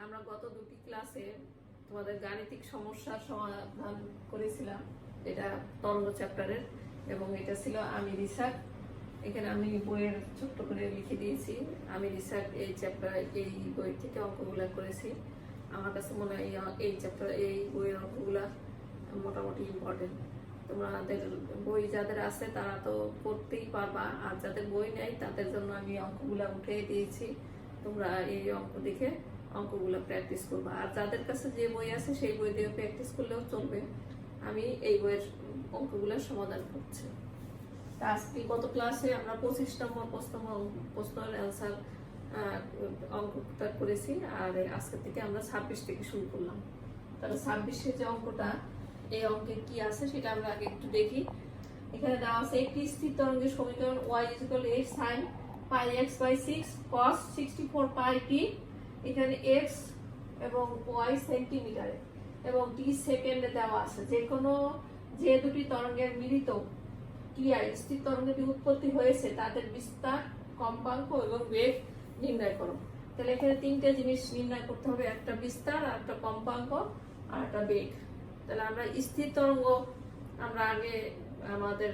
আমরা গত দুটি ক্লাসে তোমাদের গাণিতিক সমস্যার সমাধান করেছিলাম, এটা তরঙ্গ চ্যাপ্টারের, এবং এটা ছিল আমি রিসার্চ। এখানে আমি বইয়ের ছোট্ট করে লিখে দিয়েছি আমি রিসার্চ এই চ্যাপ্টার, এই বই থেকে অঙ্কগুলো করেছি। আমার কাছে মনে হয় এই চ্যাপ্টার, এই বইয়ের অঙ্কগুলা মোটামুটি ইম্পর্টেন্ট। তোমাদের বই যাদের আছে তারা তো পড়তেই পারবা, আর যাদের বই নেই তাদের জন্য আমি অঙ্কগুলা উঠে দিয়েছি। তোমরা এই অঙ্ক দেখে অঙ্কগুলো প্র্যাকটিস করবা, আর যাদের কাছে যে বই আছে সেই বই দিয়ে প্র্যাকটিস করলেও চলবে। আমি এই বইয়ের অঙ্কগুলোর সমাধান করছি। আজকে গত ক্লাসে আমরা 25 নম্বর প্রশ্নের অ্যান্সার অঙ্কটা করেছি, আর আজকে থেকে আমরা 26 থেকে শুরু করলাম। তাহলে 26 যে অঙ্কটা, এই অঙ্কে কি আছে সেটা আমরা আগে একটু দেখি। এখানে দেওয়া আছে একটি স্থির তরঙ্গের সমীকরণ y = 8 sin πx/6 cos 64 πt। এখানে x এবং y সেন্টিমিটারে এবং t সেকেন্ডে দেওয়া আছে। যে দুটি তরঙ্গের মিলিত ক্রিয়ায় স্থির তরঙ্গটি উৎপত্তি হয়েছে তাদের বিস্তার, কম্পাঙ্ক এবং বেগ নির্ণয় করো। তাহলে এখানে তিনটে জিনিস নির্ণয় করতে হবে, একটা বিস্তার, আর একটা কম্পাঙ্ক, আর একটা বেগ। তাহলে আমরা স্থির তরঙ্গ আমরা আগে আমাদের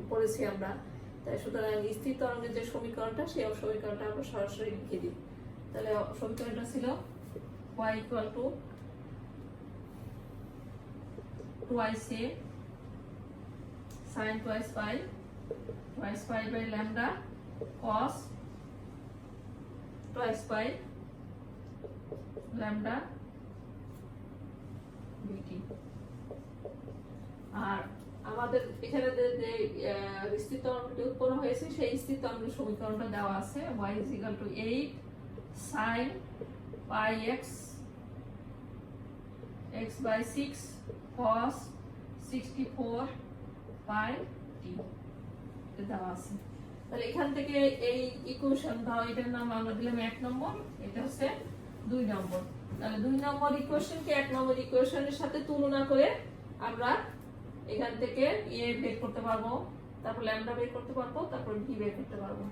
পড়েছি আমরা, তাই সুতরাং স্থির তরঙ্গের যে সমীকরণটা, সেই সমীকরণটা আমরা সরাসরি লিখে দিই। তাহলে সমীকরণটা ছিল y = 2a sin twice pi by lambda cos twice pi lambda dt। আর আমাদের এখানে যে স্থির তরঙ্গটি উৎপন্ন হয়েছে সেই স্থির তরঙ্গের সমীকরণটা দেওয়া আছে y = 8 sin πx x/6 cos 64 πt দেওয়া আছে। তাহলে এখান থেকে এই ইকুয়েশন, ধরো এটার নাম আমরা দিলাম 1 নম্বর, এটা হচ্ছে 2 নম্বর। তাহলে 2 নম্বর ইকুয়েশনকে 1 নম্বর ইকুয়েশনের সাথে তুলনা করে আমরা এখান থেকে a বের করতে পারবো, তারপর ল্যামডা বের করতে পারবো, তারপর v বের করতে পারবো।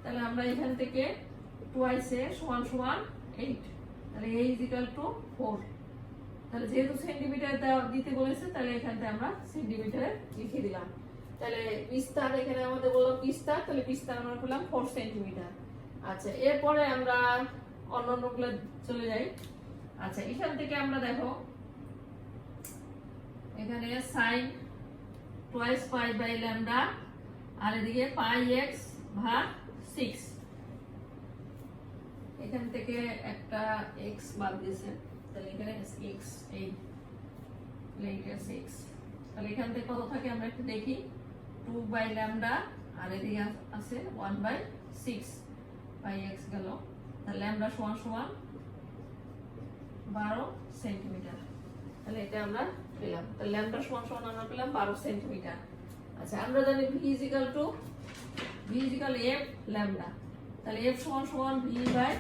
তাহলে আমরা এখান থেকে 2a = 8, তাহলে a = 4। তাহলে যেহেতু সেন্টিমিটার দিতে বলেছে, তাহলে এখান থেকে আমরা সেন্টিমিটারে লিখে দিলাম। তাহলে বিস্তার, এখানে আমাদের বললাম বিস্তার, তাহলে বিস্তার আমরা পেলাম 4 সেন্টিমিটার। আচ্ছা, এরপরে আমরা অন্যান্যগুলো চলে যাই। আচ্ছা, এখান থেকে আমরা দেখো এখানে sin twice pi by lambda, আর এদিকে πx/6। এখান থেকে একটা x বাদ দিয়েছে, তাহলে এখানে x, এই লেটার 6। তাহলে এখান থেকে কত থাকে আমরা একটু দেখি, 2 by lambda, আর এদিকে আছে 1/6 πx গেল। তাহলে lambda = 12 সেন্টিমিটার। তাহলে এটা আমরা পেলাম। তাহলে lambda = আমরা পেলাম 12 সেন্টিমিটার। আচ্ছা, আমরা জানি v = f lambda। তাহলে f = v by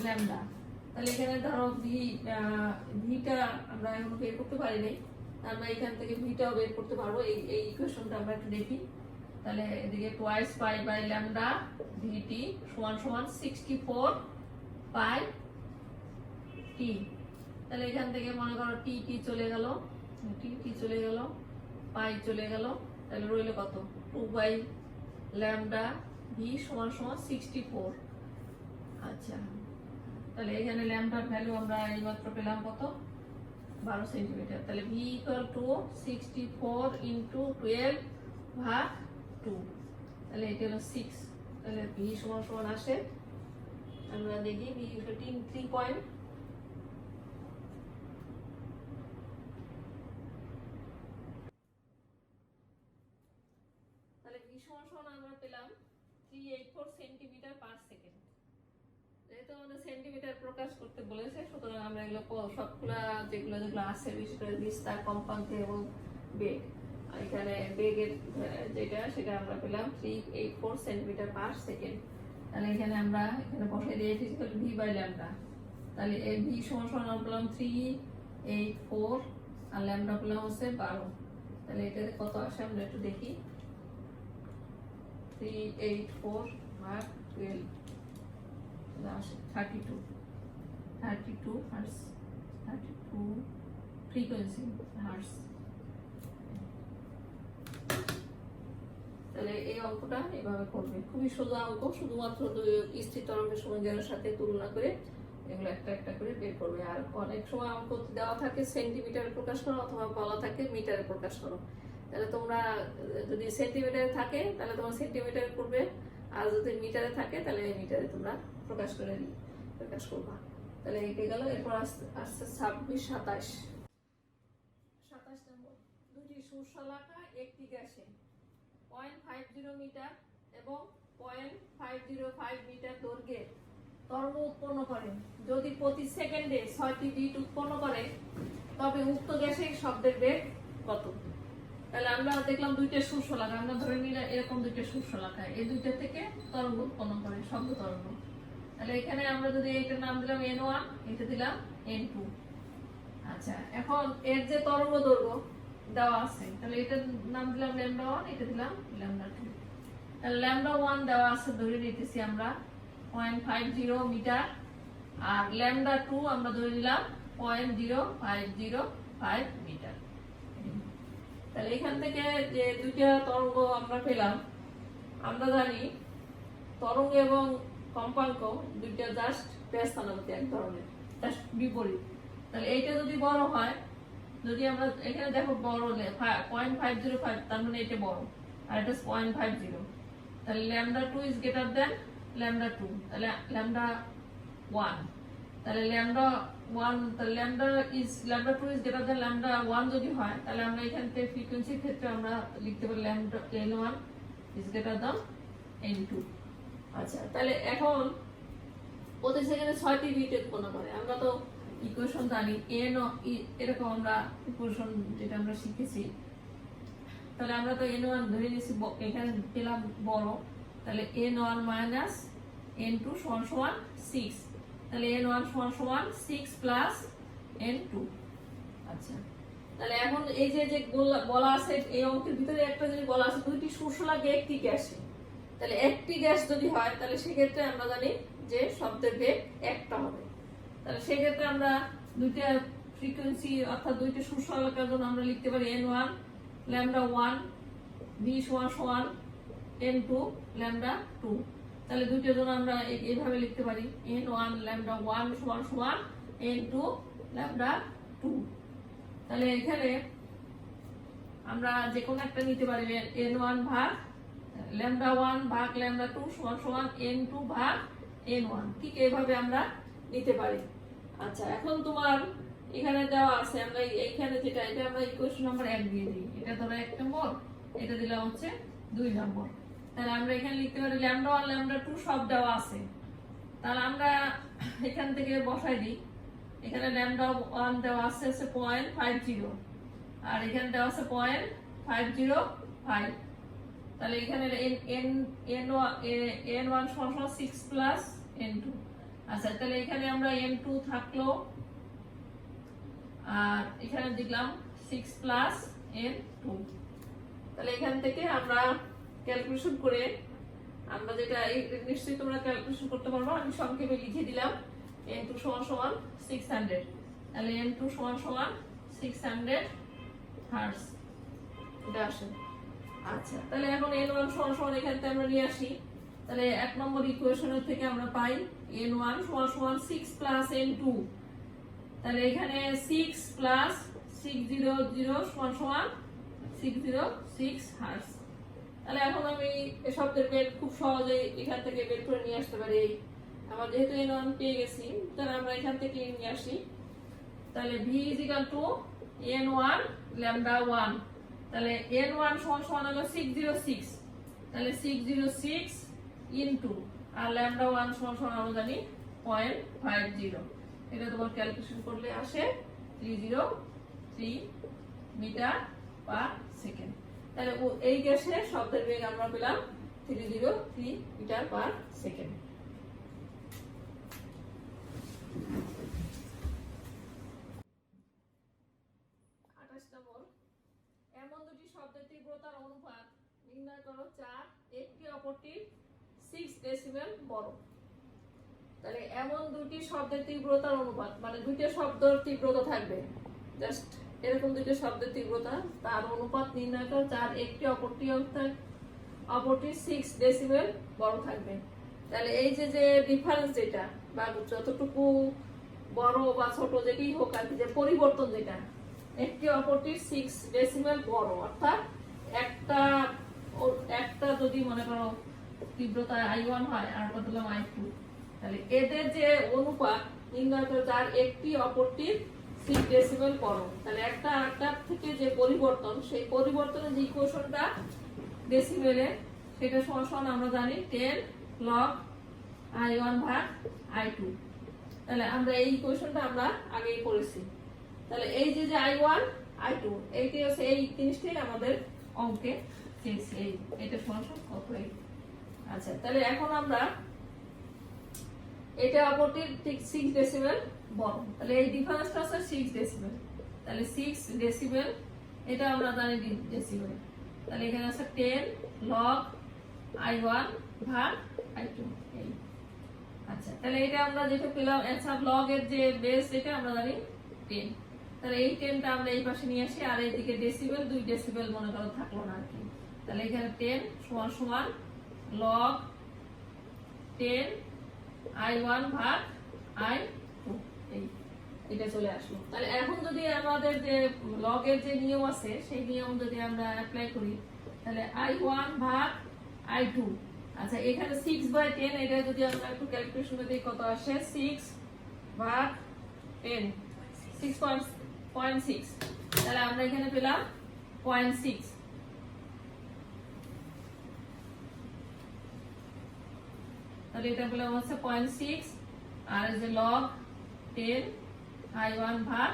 lambda। তাহলে এখানে ধরো ভিটা আমরা এখন বের করতে পারি নাই, আমরা এখান থেকে ভিটাও বের করতে পারবো। এই ইকুয়েশনটা আমরা একটু দেখি। তাহলে এদিকে twice pi by lambda vt = 64 pi t। তাহলে এখান থেকে মনে করো t চলে গেল, পাই চলে গেল, তাহলে রইল কত, 2 by lambda v = 64। আচ্ছা, তাহলে এখানে ল্যামডার ভ্যালু আমরা এইমাত্র পেলাম কত, 12 সেন্টিমিটার। তাহলে v = 64 × 12/2, তাহলে এটা হলো 6। তাহলে v = আসে, আমরা দেখি v = 3 পয়েন্ট। তাহলে v = আমরা পেলাম 384 সেন্টিমিটার পার সেকেন্ড। যেহেতু আমাদের সেন্টিমিটার প্রকাশ করতে বলেছে, সুতরাং আমরা এগুলো সবগুলা যেগুলো আছে, বিশেষ করে বিস্তার, কম্পাঙ্ক এবং বেগ। এখানে বেগের সেটা আমরা পেলাম 384 সেন্টিমিটার পার সেকেন্ড। তাহলে এখানে আমরা বসাই দিই v by lambda। তাহলে v = আমরা পেলাম 384, আর ল্যামডা পেলাম হচ্ছে 12। তাহলে এটাতে কত আসে আমরা একটু দেখি, 384/12 32। 32 হার্টজ, 32 ফ্রিকোয়েন্সি হার্টজ। তাহলে এই অঙ্কটা এভাবে করবে, খুবই সোজা অঙ্ক, শুধুমাত্র স্থির তরঙ্গের সমীকরণের সাথে তুলনা করে এগুলো একটা একটা করে বের করবে। আর অনেক সময় অঙ্ক দেওয়া থাকে সেন্টিমিটারে প্রকাশ করো অথবা বলা থাকে মিটারে প্রকাশ করো। তাহলে তোমরা যদি সেন্টিমিটারে থাকে তাহলে তোমরা সেন্টিমিটারে করবে, আর যদি মিটারে থাকে তাহলে মিটারে তোমরা প্রকাশ করবা। তাহলে এঁকে গেল। এরপর আসছে 26, 27। 27 নম্বর, দুটি শস্যশাখা একটি গ্যাসে 0.50 মিটার এবং 0.505 মিটার দৈর্ঘ্যের তরঙ্গ উৎপন্ন করে। যদি প্রতি সেকেন্ডে 6টি বিট উৎপন্ন করে তবে উক্ত গ্যাসের শব্দের বেগ কত? তাহলে আমরা দেখলাম দুইটা শস্যশাখা, আমরা ধরে নিলাম এরকম দুইটা শস্যশাখা, এই দুইটা থেকে তরঙ্গ উৎপন্ন করে, শব্দ তরঙ্গ। তাহলে এখানে আমরা যদি এটার নাম দিলাম n1, এটা দিলাম n2। আচ্ছা, এখন এর যে তরঙ্গ দৈর্ঘ্য দেওয়া আছে, তাহলে এটার নাম দিলাম λ1, এটা দিলাম λ2। তাহলে λ1 দেওয়া আছে, ধরে নিতেছি আমরা 0.50 মিটার, আর λ2 আমরা ধরে নিলাম 0.0505 মিটার। তাহলে এখান থেকে যে দুইটা তরঙ্গ আমরা পেলাম, আমরা জানি তরঙ্গ এবং কম্পাঙ্ক দুইটা জাস্ট ব্যস্তানুপাতিক, এক ধরনের, জাস্ট বিপরীত। তাহলে এইটা যদি বড় হয়, যদি আমরা এখানে দেখো বড় 0.505, তার মানে এটা বড়, আর এটা 0.50, তাহলে λ2 is greater than λ2, তাহলে λ1, তাহলে λ1, তাহলে λ2 is greater than λ1 যদি হয়, তাহলে আমরা এখান থেকে ফ্রিকোয়েন্সির ক্ষেত্রে আমরা লিখতে পারি n1 is greater than n2। আচ্ছা, তাহলে এখন প্রতি সেকেন্ডে 6টি বিট উৎপন্ন করে। আমরা তো ইকুয়েশন জানি, এরকম আমরা ইকুয়েশন যেটা আমরা শিখেছি। তাহলে আমরা তো n1 ধরে নিয়েছি, এখানে পেলাম বড়, তাহলে n1 মাইনাস n2 সমান সমান 6, তাহলে n1 সমান সমান 6 প্লাস n2। আচ্ছা, তাহলে এখন এই যে বলা আছে এই অঙ্কের ভিতরে একটা যদি বলা আছে দুইটি শস্যশাখা একটি গ্যাসে, তাহলে একটি গ্যাস যদি হয় তাহলে সেক্ষেত্রে আমরা জানি যে শব্দের বেগ একটা হবে। তাহলে সেক্ষেত্রে আমরা দুইটা ফ্রিকোয়েন্সি অর্থাৎ দুইটা শস্যশাখার জন্য আমরা লিখতে পারি n1 λ1 v সমান সমান n2 λ2। তাহলে দুইটার জন্য আমরা এইভাবে লিখতে পারি n1 λ1 সমান সমান n2 λ2। তাহলে এখানে আমরা যে কোনো একটা নিতে পারি, n1 ভাগ λ1 ভাগ λ2 সমান সমান n2 ভাগ n1, ঠিক এইভাবে আমরা নিতে পারি। আচ্ছা, এখন তোমার এখানে দেওয়া আছে, আমরা এইখানে যেটা, এটা আমরা ইকুয়েশন নাম্বার 1 দিয়ে দিই, এটা ধরো 1 নম্বর, এটা দিলাম হচ্ছে 2 নম্বর। তাহলে আমরা এখানে লিখতে পারি λ1 λ2 সব দেওয়া আছে, তাহলে আমরা এখান থেকে বসাই দিই। এখানে λ1 দেওয়া আছে 0.50, আর এখানে দেওয়া আছে 0.505। তাহলে এখানে n1 সমান 6 প্লাস n2। আচ্ছা, তাহলে এখানে আমরা n2 থাকলো, আর এখানে দিলাম 6 প্লাস n2। তাহলে এখান থেকে আমরা ক্যালকুলেশন করে আমরা যেটা নিশ্চয়ই তোমরা ক্যালকুলেশন করতে পারবো, আমি সংক্ষেপে লিখে দিলাম n2 সমান সমান 600। তাহলে n2 সমান সমান 600 হার্টজ, এটা আসে। আচ্ছা, তাহলে এখন n1 সমান সমান এখান থেকে আমরা নিয়ে আসি। তাহলে 1 নম্বর ইকুয়েশনের থেকে আমরা পাই n1 সমান সমান 6 প্লাস n2, তাহলে এখানে 6 প্লাস 600 সমান সমান 606 হার্টজ। তাহলে এখন আমি এই শব্দের বেগ খুব সহজেই এখান থেকে বের করে নিয়ে আসতে পারি। আমরা যেহেতু n1 পেয়ে গেছি, তাহলে আমরা এখান থেকে নিয়ে আসি। তাহলে v n1 λ1, তাহলে n1 সমান সমান হলো 606, তাহলে 606 ইনটু, আর λ1 সমান সমান আমরা জানি 0.50। এটা তোমার ক্যালকুলেশন করলে আসে 303 মিটার পার সেকেন্ড। তাহলে এই গ্যাসের শব্দের বেগ আমরা পেলাম 303 মিটার পার সেকেন্ড। এমন দুটি শব্দের তীব্রতার অনুপাত নির্ণয় করো যা একটি অপরটির 6 ডেসিবেল বড়। তাহলে এমন দুটি শব্দের তীব্রতার অনুপাত, মানে দুইটা শব্দের তীব্রতা থাকবে, জাস্ট এরকম দুইটা শব্দের তীব্রতা, তার অনুপাত নির্ণয় করো যার একটি অপরটি 6 ডেসিবেল বড় থাকবে। তাহলে এই যে যে ডিফারেন্স যেটা, বা যতটুকু বড় বা ছোট যেটি হোক আর কি, যে পরিবর্তন যেটা, একটি অপরটির 6 ডেসিবেল বড়, অর্থাৎ একটা যদি মনে করো তীব্রতা I1 হয় আর কত হলো I2, তাহলে এদের যে অনুপাত নির্ণয় করে যার একটি অপরটির 6 ডেসিবেল বড়, তাহলে একটা আরেকটার থেকে যে পরিবর্তন, সেই পরিবর্তনের যে ইকুয়েশনটা ডেসিবেলে, সেটা সমান আমরা জানি 10 log I1 ভাগ I2। তাহলে আমরা এই ইকুয়েশনটা আমরা আগেই পড়েছি। তাহলে এই যে যে I1 I2 এইটি হচ্ছে এই জিনিসটাই আমাদের অঙ্কে চেয়েছি, এটা সমান কত এই। আচ্ছা, তাহলে এখন আমরা এটা অপরটির ঠিক 6 ডেসিবেল বড়, তাহলে এই ডিফারেন্সটা হচ্ছে 6 ডেসিবেল। তাহলে 6 ডেসিবেল এটা আমরা জানি ডেসিবেল। তাহলে এখানে আছে 10 log I1 ভাগ I2 এই। আচ্ছা, তাহলে এটা আমরা যেটা পেলাম অ্যান্সার, লগ এর যে বেস যেটা আমরা জানি 10। তাহলে এই 10টা আমরা এই পাশে নিয়ে আসি, আর এইদিকে ডেসিবেল 2 ডেসিবেল মনে করো থাকলো না আর কি। তাহলে এখানে 10 সমান সমান log 10 I1 ভাগ I2 এই, এটা চলে আসলো। তাহলে এখন যদি আমাদের যে লগ এর যে নিয়ম আছে, সেই নিয়ম যদি আমরা অ্যাপ্লাই করি, তাহলে I1 ভাগ I2, আচ্ছা এখানে 6/10, এটা যদি আমরা একটু ক্যালকুলেশন করে দিই কত আসে, 6 ভাগ 10 6.6, তাহলে আমরা এখানে পেলাম 0.6। তাহলে এটা পেলাম হচ্ছে 0.6, আর এই যে log 10 I1 ভাগ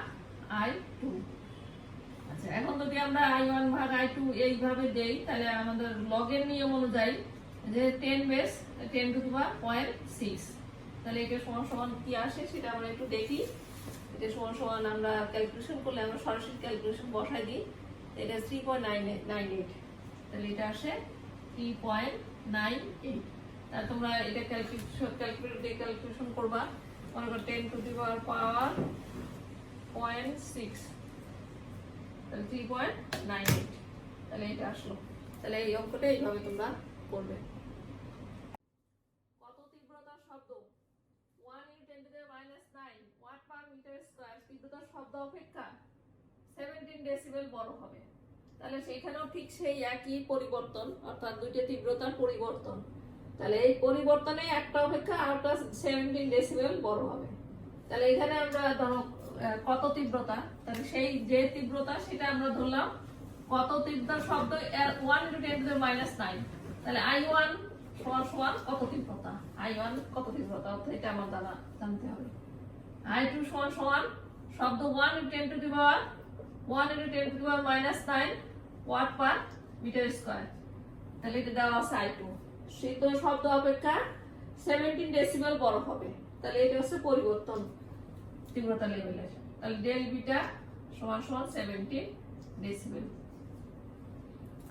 I2। আচ্ছা, এখন যদি আমরা I1 ভাগ I2 এইভাবে দেই, তাহলে আমাদের log এর নিয়ম অনুযায়ী যে 10 বেস 10 টু দি পাওয়ার 0.6, তাহলে এটা সমান সমান কি আসে সেটা আমরা একটু দেখি। এটা সমান সমান আমরা ক্যালকুলেশন করলে আমরা সরাসরি ক্যালকুলেশন বসাই দিই, এটা 3.98, তাহলে এটা আসে 3.98। তাহলে তোমরা এটা ক্যালকুলেশন করবা, মনে করো 10 টু দি পাওয়ার 0.6, তাহলে 3.98, তাহলে এটা আসলো। তাহলে এই অঙ্কটা এইভাবে তোমরা করবে। কত তীব্রতার শব্দ 1 × 10⁻⁹ ওয়াট পার মিটার স্কয়ার তীব্রতার শব্দ অপেক্ষা 17 ডেসিবেল বড় হবে। তাহলে সেখানেও ঠিক সেই একই পরিবর্তন, অর্থাৎ দুইটা তীব্রতার পরিবর্তন। তাহলে এই পরিবর্তনে একটা অপেক্ষা আরেকটা 17 ডেসিবেল বড় হবে। তাহলে এখানে আমরা ধরো কত তীব্রতা, তাহলে সেই যে তীব্রতা সেটা আমরা ধরলাম কত তীব্রতার শব্দ 1 × 10⁻⁹, তাহলে I1 সমান কত তীব্রতা, I1 কত তীব্রতা, অর্থাৎ এটা আমার দ্বারা জানতে হবে। I2 সমান শব্দ 1 × 10⁻⁹ ওয়াট পার মিটার স্কয়ার, তাহলে এটা দেওয়া আছে I2, শীত শব্দ অপেক্ষা 17 ডেসিবেল বড় হবে। তাহলে এটা হচ্ছে পরিবর্তন তীব্রতা লেভেলের। তাহলে ডেল বিটা সমান 17 ডেসিবেল।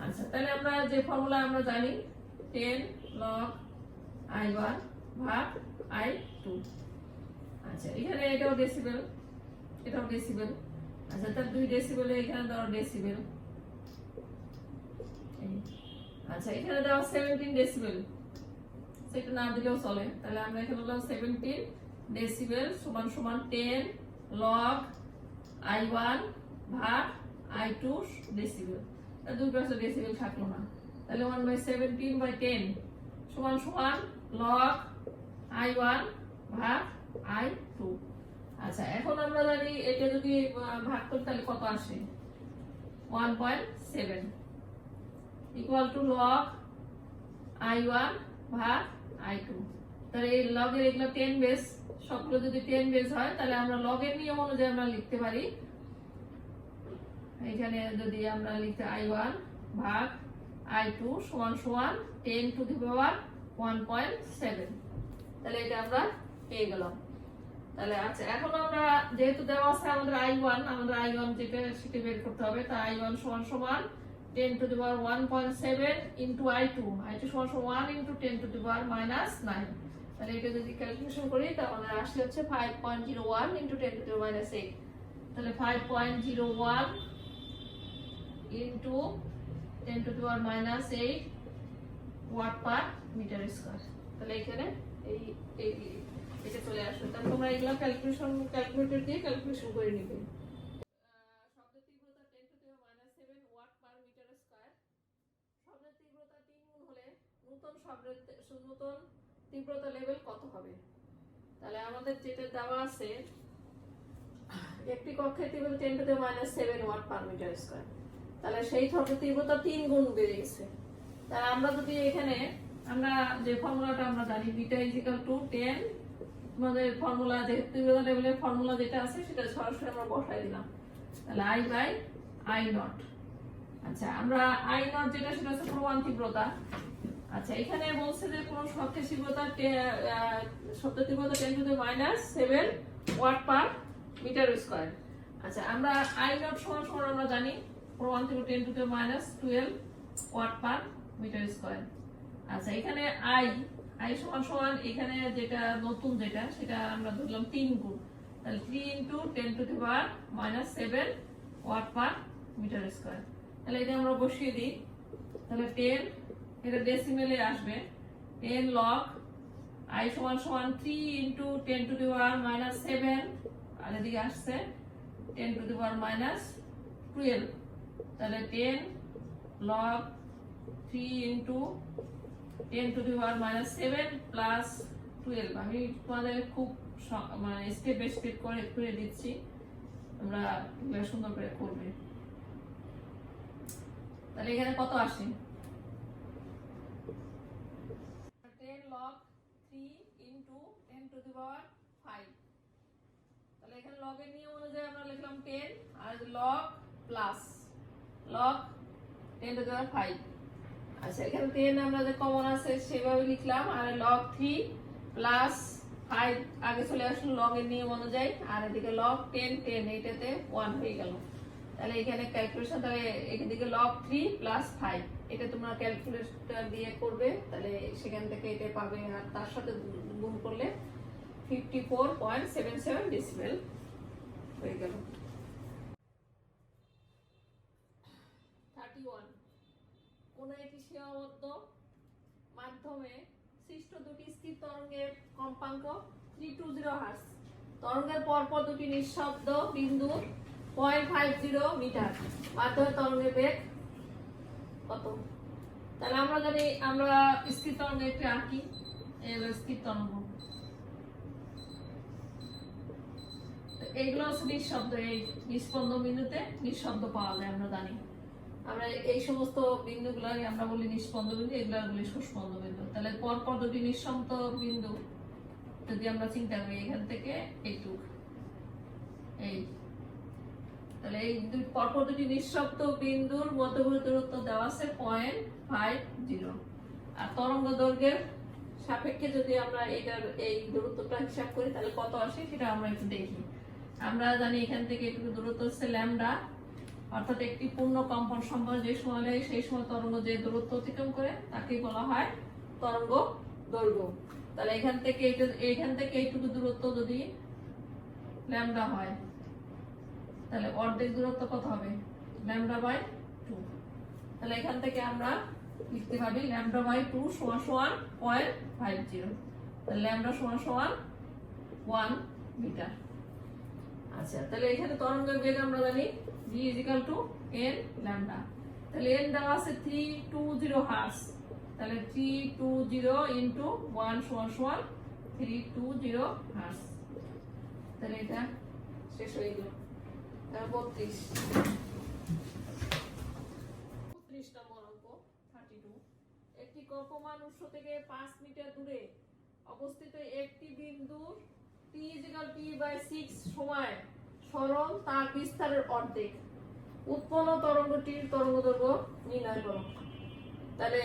আচ্ছা, তাহলে আমরা যে ফর্মুলা আমরা জানি 10 log I1 ভাগ I2। আচ্ছা, এখানে এটাও ডেসিবেল, এটাও ডেসিবেল। আচ্ছা, তার 2 ডেসিবেল, এখানে দেওয়া ডেসিবেল। আচ্ছা, এখানে দেওয়া 17 ডেসিবেল, সেটা না দিলেও চলে। তাহলে আমরা এখানে বললাম 17 ডেসিবেল সমান সমান 10 log I1 ভাগ I2 ডেসিবেল। তাহলে দুই পাশে ডেসিবেল থাকলো না, তাহলে 1/17/10 সমান সমান log I1 ভাগ I2। আচ্ছা, এখন আমরা জানি এটা যদি ভাগ করি তাহলে কত আসে, 1.7 ইকুয়াল টু log I1 ভাগ I2। তাহলে এই log এর এগুলো 10 বেস, সবগুলো যদি 10 বেস হয়, তাহলে আমরা log এর নিয়ম অনুযায়ী আমরা লিখতে পারি, এখানে যদি আমরা লিখতে I1 ভাগ I2 সমান সমান 10 টু দি পাওয়ার 1.7, তাহলে এটা আমরা পেয়ে গেলাম। তাহলে আচ্ছা, এখন আমরা যেহেতু দেওয়া আছে আমাদের I1 যেটা সেটা বের করতে হবে। তাই I1 সমান সমান 10 to the power 1.7 into I2 সমান সমান 1 × 10 টু দি পাওয়ার -9, তাহলে এটা যদি ক্যালকুলেশন করি তাহলে আসলে হচ্ছে 5.01 ইনটু 10 টু দি পাওয়ার -8। তাহলে 5.01 into 10 to the power -8 watt per metre square. তাহলে এখানে এই এই এটা চলে আসবে। তাহলে তোমরা এগুলা ক্যালকুলেটর দিয়ে ক্যালকুলেশন করে নিবে। শব্দের তীব্রতা 10 to the power -7 watt per metre square. শব্দের তীব্রতা 3 গুণ হলে নতুন তীব্রতা লেভেল কত হবে? তাহলে আমাদের যেটা দেওয়া আছে একটি কক্ষের তীব্রতা 10 to the power -7 watt per metre square. তাহলে সেই শব্দের তীব্রতা 3 গুণ বেড়ে গেছে। তাহলে আমরা যদি এখানে আমরা যে ফর্মুলাটা আমরা জানি বিটা ইকুয়াল টু 10, আমাদের ফর্মুলা যে তীব্রতা লেভেলের ফর্মুলা যেটা আছে সেটা সরাসরি আমরা বসাই দিলাম। তাহলে I বাই I নট। আচ্ছা, আমরা I নট যেটা সেটা হচ্ছে প্রমাণ তীব্রতা। আচ্ছা, এখানে বলছে যে কোন শব্দের তীব্রতা 10 to the -7 watt per metre square. আচ্ছা, আমরা I নট সমান আমরা জানি প্রমাণ তীব্রতা 10 to the -12 watt per metre square. আচ্ছা, এখানে I সমান এখানে যেটা নতুন যেটা সেটা আমরা ধরলাম 3 গুণ। তাহলে 3 into 10 to the power -7 watt per metre square. তাহলে এটা আমরা বসিয়ে দিই। তাহলে 10 এটা ডেসিমেলে আসবে 10 লগ I সমান 3 ইনটু 10 টু দি পাওয়ার -7 আর এদিকে আসছে 10 টু দি পাওয়ার -12। তাহলে 10 log 3 into 10 to the power -7 plus 12। আমি তোমাদের খুব মানে স্টেপ বাই স্টেপ করে দিচ্ছি, তোমরা এগুলো সুন্দর করে করবে। তাহলে এখানে কত আসে? 10 log 3 into 10 to the power 5। তাহলে এখানে log এর নিয়ম অনুযায়ী আমরা লিখলাম 10 আর log plus log 10 to the power 5। আচ্ছা, এখানে 10 আমরা যে কমন আছে সেভাবে লিখলাম আর log 3 প্লাস 5 আগে চলে আসলো log এর নিয়ম অনুযায়ী আর এদিকে log 10 এইটাতে 1 হয়ে গেল। তাহলে এখানে ক্যালকুলেশন তাহলে এদিকে log 3 প্লাস 5 এটা তোমরা ক্যালকুলেটর দিয়ে করবে। তাহলে সেখান থেকে এটা পাবে আর তার সাথে গুণ করলে 54.77 ডেসিবেল হয়ে গেল। 31 কোন একটি সীমাবদ্ধ মাধ্যমে সৃষ্ট দুটি স্থির তরঙ্গের কম্পাঙ্ক 320 হার্জ, তরঙ্গের পরপর দুটি নিঃশব্দ বিন্দু 0.50 মিটার, মাধ্যমে তরঙ্গের বেগ কত? তাহলে আমরা জানি আমরা স্থির তরঙ্গ একটি আঁকি। স্থির তরঙ্গ এইগুলো হচ্ছে নিঃশব্দ, এই নিষ্পন্দ বিন্দুতে নিঃশব্দ পাওয়া যায় আমরা জানি। আমরা এই সমস্ত বিন্দুগুলোকে আমরা বলি নিষ্পন্দ বিন্দু, এগুলো বলি সুস্পন্দ বিন্দু। তাহলে পরপর দুটি নিঃশব্দ বিন্দু যদি আমরা চিন্তা করি এখান থেকে এইটুক এই, তাহলে এই পরপর দুটি নিঃশব্দ বিন্দুর মধ্যবর্তী দূরত্ব দেওয়া আছে 0.50 আর তরঙ্গ দৈর্ঘ্যের সাপেক্ষে যদি আমরা এটার এই দূরত্বটা হিসাব করি তাহলে কত আসে সেটা আমরা একটু দেখি। আমরা জানি এখান থেকে একটু দূরত্ব হচ্ছে ল্যামডা, অর্থাৎ একটি পূর্ণ কম্পন সম্পন্ন যে সময় লাগে সেই সময় তরঙ্গ যে দূরত্ব অতিক্রম করে তাকে বলা হয় তরঙ্গ দৈর্ঘ্য। তাহলে এখান থেকে এইটুকু দূরত্ব যদি ল্যামডা হয় তাহলে অর্ধেক দূরত্ব কত হবে? Lambda by 2। তাহলে এখান থেকে আমরা লিখতে পারি ল্যামডা বাই 2 সমান 0.50। তাহলে ল্যামডা সমান 1 মিটার। আচ্ছা, তাহলে এখানে তরঙ্গের বেগ আমরা জানি v n ল্যামডা। তাহলে n দেওয়া আছে 320 হার্জ। তাহলে 320 ইনটু 1 সমান 320 হার্জ। তাহলে এটা শেষ হয়ে গেল। 32 নম্বর অঙ্ক 32। একটি কম্পমান উৎস থেকে 5 মিটার দূরে অবস্থিত একটি বিন্দুর t/p/6 সময় সরণ তার বিস্তারের অর্ধেক, উৎপন্ন তরঙ্গটির তরঙ্গদৈর্ঘ্য নির্ণয় করো। তাহলে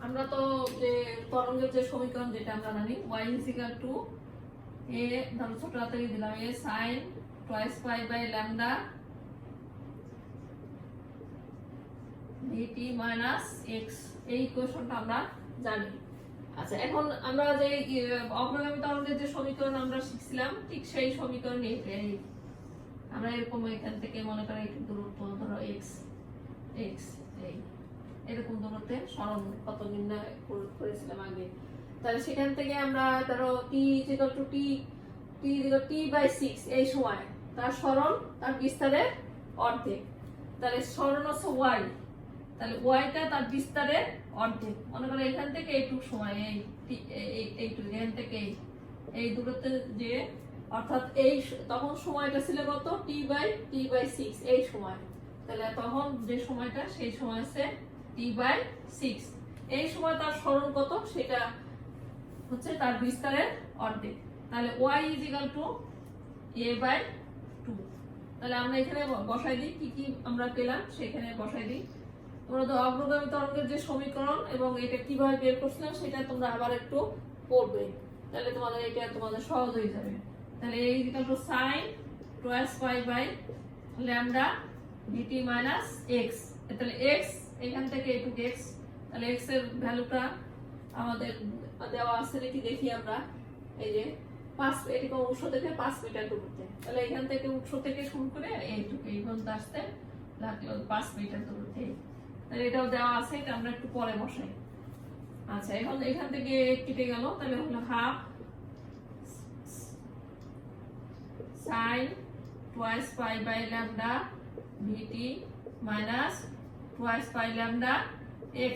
আমরা তো যে তরঙ্গের যে সমীকরণ যেটা আমরা জানি y a ধরো ছোট হাতে দিলাম a sin twice pi by lambda dt minus x, এই ইকুয়েশনটা আমরা জানি। আচ্ছা, এখন আমরা যে অগ্রগামী তরঙ্গের যে সমীকরণ আমরা শিখছিলাম ঠিক সেই সমীকরণ আমরা এরকম এখান থেকে মনে করি একটু দূরত্ব ধরো এক্স এক্স এই এরকম দূরত্বে সরণ কত নির্ণয় করেছিলাম আগে। তাহলে সেখান থেকে আমরা ধরো টি ইকুয়াল টু টি/6 এই সময় তার সরণ তার বিস্তারের অর্ধেক। তাহলে সরণ হচ্ছে ওয়াই, তাহলে ওয়াইটা তার বিস্তারের অর্ধেক। মনে করো এখান থেকে এইটুকু সময় এইটুকু এখান থেকে এই দূরত্বে যে অর্থাৎ তখন সময়টা ছিল কত টি/6 এই সময়। তাহলে তখন যে সময়টা সেই সময় আছে টি/6। এই সময় তার সরণ কত সেটা হচ্ছে তার বিস্তারের অর্ধেক। তাহলে y = a/2। তাহলে আমরা এখানে বসাই দিই কি কি আমরা পেলাম সেখানে বসাই দিই। তোমরা তো অগ্রগামী তরঙ্গের যে সমীকরণ এবং এটা কিভাবে বের করছিলাম সেটা তোমরা আবার একটু পড়বে, তাহলে তোমাদের সহজ হয়ে যাবে। তাহলে a = sin 2π/λ dt - x। তাহলে x এখান থেকে এইটুকু x, তাহলে x এর ভ্যালুটা আমাদের দেওয়া আছে নাকি দেখি আমরা। এই যে 5 এটিকে উৎস থেকে 5 মিটার দূরত্বে, তাহলে এখান থেকে উৎস থেকে শুরু করে এইটুকু এই পর্যন্ত আসতে লাগলো 5 মিটার দূরত্বে। তাহলে এটাও দেওয়া আছে, এটা আমরা একটু পরে বসাই। আচ্ছা, এখন এখান থেকে কেটে গেল, তাহলে হলো হাফ sin 2π/λ dt - 2π/λ x।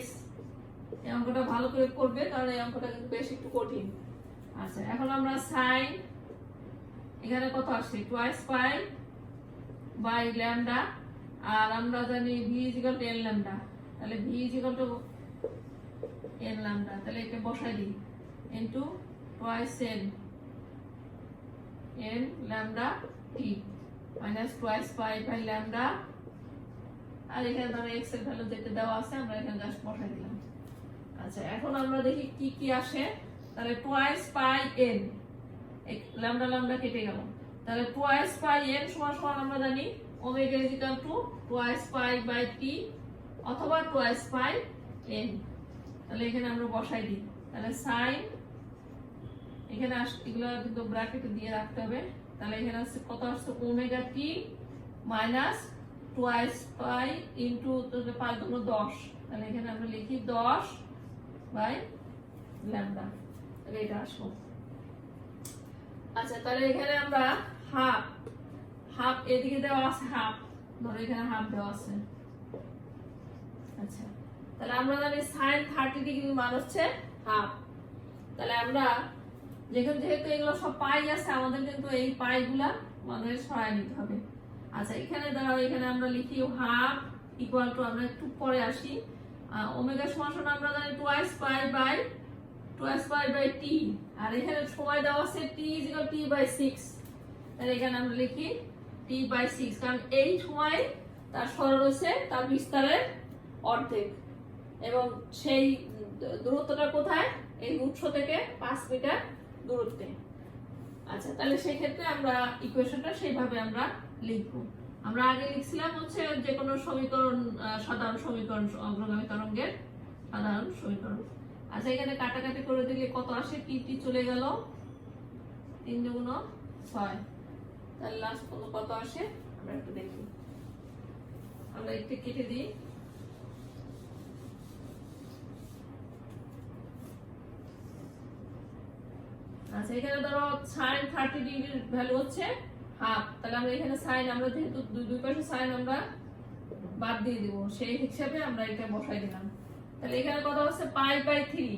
এই অঙ্কটা ভালো করে করবে কারণ এই অঙ্কটা কিন্তু বেশ একটু কঠিন। আচ্ছা, এখন আমরা sin এখানে কত আসছে 2π/λ, আর আমরা জানি v = n λ। তাহলে v = n λ, তাহলে এটা বসাই দিই ইনটু 2n λ t - 2π/λ। আর এখানে ধরো x এর ভ্যালু যেটা দেওয়া আছে আমরা এখানে জাস্ট বসাই দিলাম। আচ্ছা, এখন আমরা দেখি কি কি আসে। তাহলে 2πn ল্যামডা ল্যামডা কেটে গেল, তাহলে 2πn সমান আমরা জানি ওমেগা = 2π/t অথবা 2πn। তাহলে এখানে আমরা বসাই দিই। তাহলে sin এখানে এগুলো কিন্তু ব্র্যাকেটে দিয়ে রাখতে হবে। তাহলে এখানে আছে কত আসছে ওমেগা t - 2π ইনটু 5×10। তাহলে এখানে আমরা লিখি 10/λ, তাহলে এটা আসলো। আচ্ছা, তাহলে এখানে আমরা হাফ এদিকে দেওয়া আছে, হাফ ধরো এখানে হাফ দেওয়া আছে। আচ্ছা, তাহলে আমরা জানি sin 30 ডিগ্রির মান হচ্ছে হাফ। তাহলে আমরা যেহেতু এগুলো সব পাই আছে আমাদের কিন্তু এই পাইগুলা আমাদের সরাই নিতে হবে। আচ্ছা, এখানে দাঁড়াও, এখানে আমরা লিখি হাফ ইকুয়াল টু, আমরা একটু পরে আসি, ওমেগা সমান আমরা জানি 2π/t, আর এখানে সময় দেওয়া আছে t = t/6। তাহলে এখানে আমরা লিখি t/6, কারণ এই সময় তার সরণ হচ্ছে তার বিস্তারের অর্ধেক এবং সেই দূরত্বটা কোথায়, এই উৎস থেকে 5 মিটার দূরত্বে। আচ্ছা, তাহলে সেই ক্ষেত্রে আমরা ইকুয়েশনটা সেইভাবে আমরা লিখব। আমরা আগে লিখছিলাম হচ্ছে যে কোনো সমীকরণ, সাধারণ সমীকরণ, অগ্রগামী তরঙ্গের সাধারণ সমীকরণ। আচ্ছা, এখানে কাটাকাটি করে দিলে কত আসে, টি চলে গেল 3 × 6, তাহলে লাস্ট কত আসে আমরা একটু দেখি। আমরা একটু কেটে দিই। আচ্ছা, এখানে ধরো sin 30 ডিগ্রির ভ্যালু হচ্ছে হাফ। তাহলে আমরা এখানে sin, আমরা যেহেতু দুই পাশে sin আমরা বাদ দিয়ে দেব, সেই হিসাবে আমরা এটা বসাই দিলাম। তাহলে এখানে কত হচ্ছে π/3,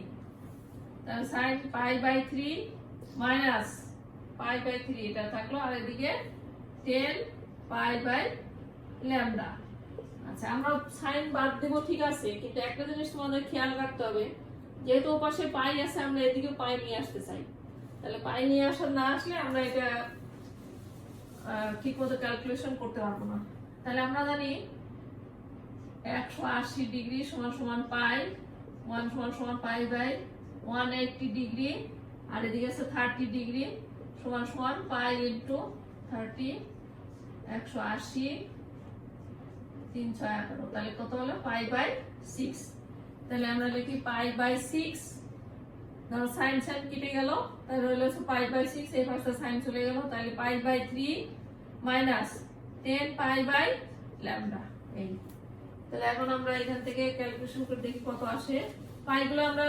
তাহলে sin π/3 মাইনাস π/3 এটা থাকলো, আর এদিকে 10π/λ। আচ্ছা, আমরা sin বাদ দেব ঠিক আছে, কিন্তু একটা জিনিস তোমাদের খেয়াল রাখতে হবে, যেহেতু ওপাশে পাই আছে আমরা এদিকে পাই নিয়ে আসতে চাই। তাহলে পাই নিয়ে না আসলে আমরা এটা ঠিক মতো ক্যালকুলেশন করতে পারবো না। তাহলে আমরা জানি 180 ডিগ্রি সমান পাই, 1 সমান π/180 ডিগ্রি, আর এদিকে আছে 30 ডিগ্রি সমান পাই ইনটু 30, 180 311, তাহলে কত হলো π/6। তাহলে আমরা লিখি π/6 ধরো সাইন সাইন কেটে গেল, তাহলে হলো পাই বাই 6, এই পাশে সাইন চলে গেল, তাহলে pi by 3 minus 10 pi by lambda. এই তাহলে এখন আমরা এখান থেকে ক্যালকুলেশন করে দেখি কত আসে। পাইগুলো আমরা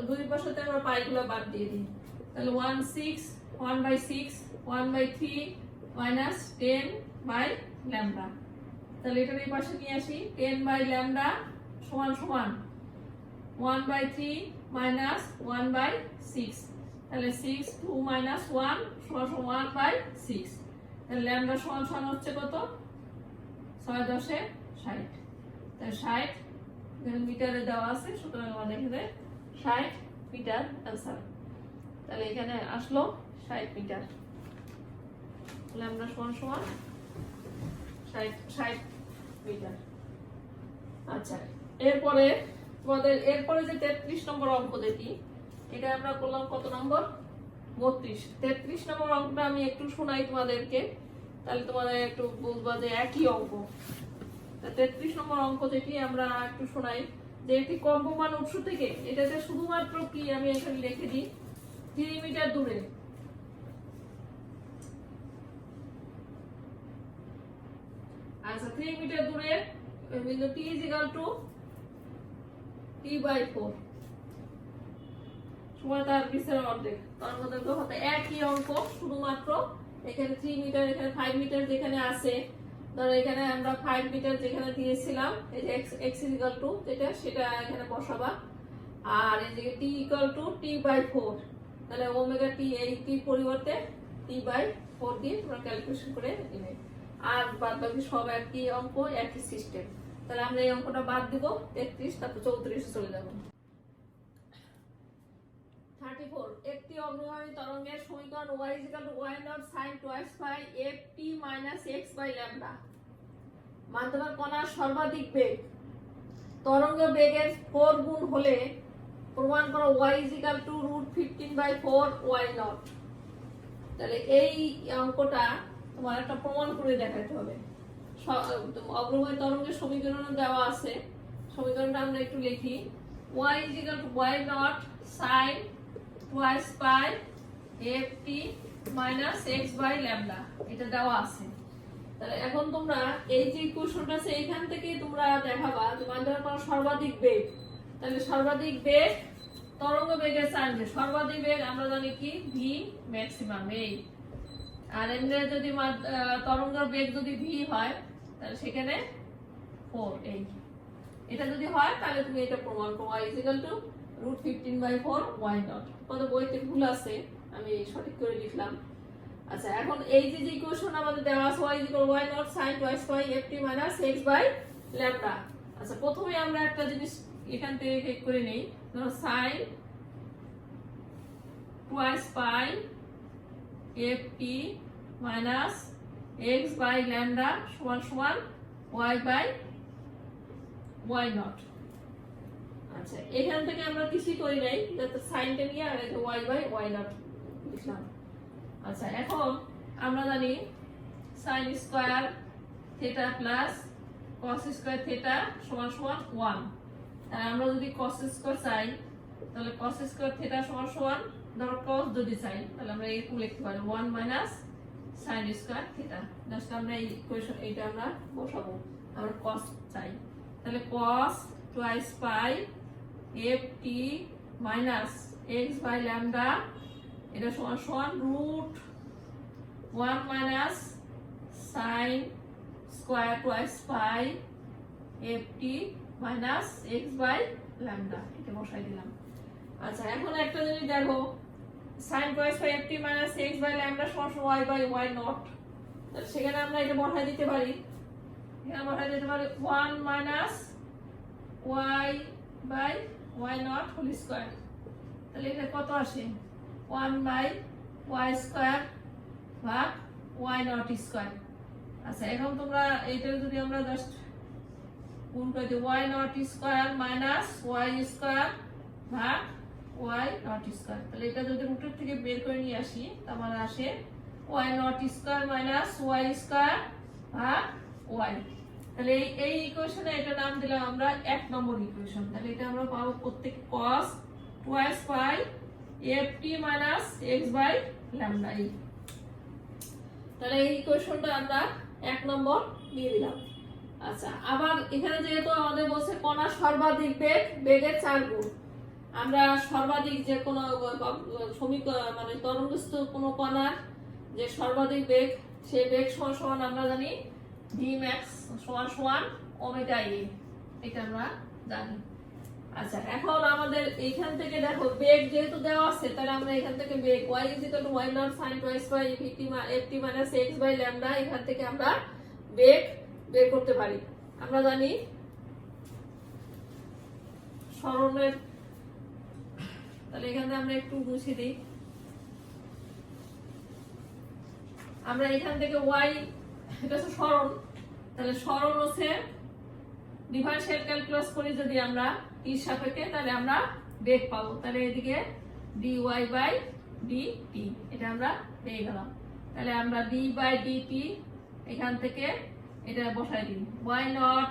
দুই পাশেতে আমরা পাইগুলো বাদ দিয়ে দিই, তাহলে 16 1/6 1/3 মাইনাস 10 বাই ল্যামডা। তাহলে এটার এই পাশে নিয়ে আসি, 10 বাই ল্যামডা সমান সমান 1/3 মাইনাস 1/6, তাহলে 6 2 মাইনাস 1 সমান 1/6। তাহলে ল্যামডা সমান সমান হচ্ছে কত? 6 10 60। তাহলে 60 মিটারে দেওয়া আছে, সুতরাং আমাদের এখানে 60 মিটার आंसर। তাহলে এখানে আসলো 60 মিটার। ল্যামডা সমান সমান 60 মিটার। আচ্ছা, এরপরে যে 33 নম্বর অঙ্ক দেখি, এটা আমরা করলাম কত নম্বর? 32। 33 নম্বর অঙ্কটা আমি একটু শোনাই তোমাদেরকে, তাহলে তোমাদের একটু বুঝবা যে একই অঙ্ক। 33 নম্বর অঙ্ক দেখি আমরা একটু শোনাই, যে একটি কম্পমান উৎস থেকে, এটাতে শুধুমাত্র কি আমি এখানে লিখে দিই 3 মিটার দূরে, আচ্ছা 3 মিটার দূরে বিন্দু t t/4 সময় তার বিস্তারের অর্ধেক। তার মধ্যে তো হতে একই অঙ্ক, শুধুমাত্র এখানে 3 মিটার, এখানে 5 মিটার যেখানে আছে, ধরো এখানে আমরা 5 মিটার যেখানে দিয়েছিলাম, এই যে x যেটা সেটা এখানে বসাবা, আর এই যে t t/4, তাহলে ওমেগা t এই t পরিবর্তে t/4 দিয়ে তোমরা ক্যালকুলেশন করে নেবে। আর বাদ বাকি সব একই অঙ্ক, একই সিস্টেম। তাহলে আমরা এই অঙ্কটা বাদ দিব 33, তারপর 34 চলে যাব। 34 একটি অগ্রগামী তরঙ্গের সমীকরণ y y0 sin twice by ft minus x by lambda। মাধ্যমের কণার সর্বাধিক বেগ তরঙ্গ বেগের 4 গুণ হলে প্রমাণ করো y √15/4 y0। তাহলে এই অঙ্কটা তোমার একটা প্রমাণ করে দেখাতে হবে। অগ্রগামী তরঙ্গের সমীকরণ দেওয়া আছে, সমীকরণটা আমরা একটু লিখি, y y0 sin twice by ft minus x by lambda, এটা দেওয়া আছে। তাহলে এখন তোমরা এই যে ইকুয়েশনটা আছে এখান থেকে তোমরা দেখাবা যে মাধ্যমের কোন সর্বাধিক বেগ, তাহলে সর্বাধিক বেগ তরঙ্গ বেগের সাইনে সর্বাধিক বেগ আমরা জানি কি v ম্যাক্সিমাম। এই আর এমনি যদি তরঙ্গের বেগ যদি v হয় তাহলে সেখানে 4, এই এটা যদি হয় তাহলে তুমি এটা প্রমাণ করো y √15/4 y0। কত বইতে ভুল আছে আমি সঠিক করে লিখলাম। আচ্ছা, এখন এই যে ইকুয়েশন আমাদের দেওয়া আছে y y0 sin twice by ft minus x by lambda। আচ্ছা, প্রথমে আমরা একটা জিনিস এখান থেকে ঠিক করে নেই, ধরো sin twice by ft minus x by lambda সমান সমান y by y0। আচ্ছা, এখান থেকে আমরা কিছুই করি নাই, যাতে সাইনটা নিয়ে আর y by y0 লিখলাম। আচ্ছা, এখন আমরা জানি sin square theta plus cos square theta সমান সমান 1। তাহলে আমরা যদি cos স্কয়ার চাই তাহলে cos স্কয়ার থিটা সমান সমান, ধরো cos যদি চাই তাহলে আমরা এরকম লিখতে পারি 1 minus sin square theta. Just আমরা এই ইকুয়েশন এইটা আমরা বসাবো, আমরা cos চাই, তাহলে cos twice pi ft minus x by lambda এটা সমান সমান √1 minus sin square twice pi ft minus x by lambda, এটা বসাই দিলাম। আচ্ছা, এখন একটা জিনিস দেখো, sin twice pi ft minus x by lambda সমান y by y0, তাহলে সেখানে আমরা এটা বসাই দিতে পারি, এখানে বসাই দিতে পারি 1 minus y by y0 whole square. তাহলে এটা কত আসে 1 by y স্কয়ার ভাগ y0 স্কয়ার। আচ্ছা, এখন তোমরা এইটা যদি আমরা জাস্ট গুণ করে দিই y0 square minus y square ভাগ y0 স্কয়ার, তাহলে এটা যদি রুটের থেকে বের করে নিয়ে আসি তাহলে আসে y0 square minus y square ভাগ y। তাহলে এই ইকুয়েশনে এটা নাম দিলাম আমরা 1 নম্বর ইকুয়েশন। তাহলে এটা আমরা পাবো প্রত্যেক cos twice pi F T minus X by lambda. তাহলে এই ইকুয়েশনটা আমরা 1 নম্বর দিয়ে দিলাম। আচ্ছা, আবার এখানে যেহেতু আমাদের বলছে কণার সর্বাধিক বেগ বেগের 4 গুণ, আমরা সর্বাধিক যে কোনো সমীকরণ মানে তরঙ্গস্থ কোনো কণার যে সর্বাধিক বেগ, সেই বেগ সমান সমান আমরা জানি ভি ম্যাক্স সমান সমান ওমেগা ই, এটা আমরা জানি। আচ্ছা, এখন আমাদের এইখান থেকে দেখো বেগ যেহেতু দেওয়া আছে, তাহলে আমরা এখান থেকে বেগ y y naught sin twice by ft minus x by lambda, এখান থেকে আমরা বেগ বের করতে পারি। আমরা জানি সরণের, তাহলে এখানে আমরা একটু মুছে দিই। আমরা এখান থেকে y, এটা হচ্ছে সরণ, তাহলে সরণ হচ্ছে ডিফারেনশিয়াল ক্যালকুলাস করি যদি আমরা এর সাপেক্ষে, তাহলে আমরা বেগ পাবো। তাহলে এদিকে dy বাই dt, এটা আমরা পেয়ে গেলাম। তাহলে আমরা d বাই dt এখান থেকে এটা বসাই দিই, y naught